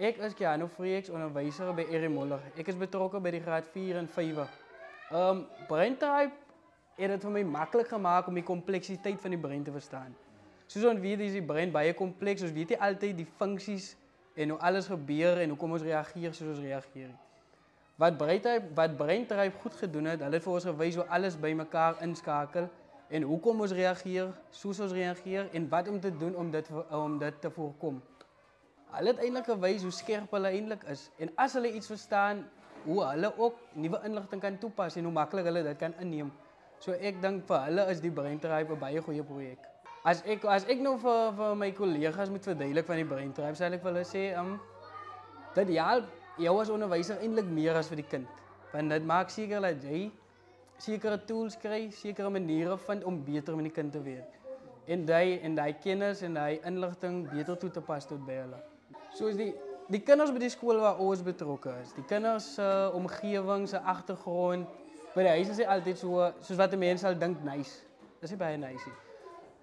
Ik is Keanu Freeks, onderwijzer bij Erie Moller. Ik is betrokken bij de graad 4 en 5. Braintype heeft het voor mij makkelijk gemaakt om die complexiteit van die brein te verstaan. Zoals weet is die brein baie complex, dus weet je altijd die functies en hoe alles gebeurt en hoe kom ons reageren zoals ons reageren. Wat Braintype goed gedaan heeft, dat heeft voor ons gewezen hoe alles bij elkaar inschakelt en hoe kom ons reageren, zoals ons reageren en wat om te doen om dit te voorkomen. Hulle het eintlik gewys hoe skerp hulle eintlik is en as hulle iets verstaan, hoe hulle ook nuwe inligting kan toepas en hoe maklik hulle dit kan inneem. So ek dink vir hulle is die Braintype 'n baie goeie projek. As ek nou vir my kollegas moet verduidelik van die Braintype, sal ek vir hulle sê, dat jou as onderwyser eintlik meer as vir die kind. Want dit maak seker dat jy sekere tools kry, sekere maniere vind om beter met die kind te werk. En daai kennis en daai inligting beter toe te pas tot by hulle. Soos die kinders by die skool waar ons betrokke is, die kinders se omgewing, se agtergrond, by die huis is dit altyd soos wat 'n mens sal dink nice. Dis nie baie nice nie.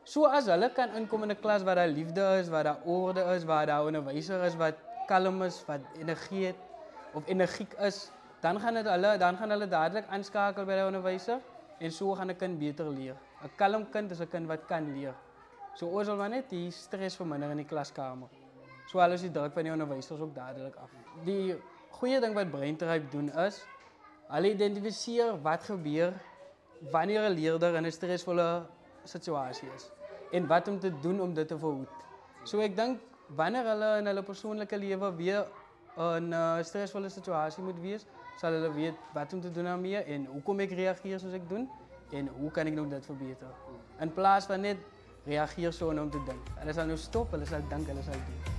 So as hulle kan inkom in 'n klas waar daar liefde is, waar daar orde is, waar daar 'n onderwyser is wat kalm is, wat energie het of energiek is, dan gaan hulle dadelik aanskakel by die onderwyser en so gaan 'n kind beter leer. 'n Kalm kind is 'n kind wat kan leer. So ons wil maar net die stres verminder in die klaskamer. So alles die druk van die onderwysers ook dadelik af. Die goeie ding wat Braintype doen is, hulle identifiseer wat gebeur wanneer 'n leerder in 'n stresvolle situasie is en wat om te doen om dit te verhoed. So ek dink wanneer hulle in hulle persoonlike lewe weer in 'n stresvolle situasie moet wees, sal hulle weet wat om te doen daarmee en hoekom ek reageer soos ek doen en hoe kan ek nou dit verbeter. In plaas van net reageer so om te dink. Hulle sal nou stop, hulle sal dink, hulle sal doen.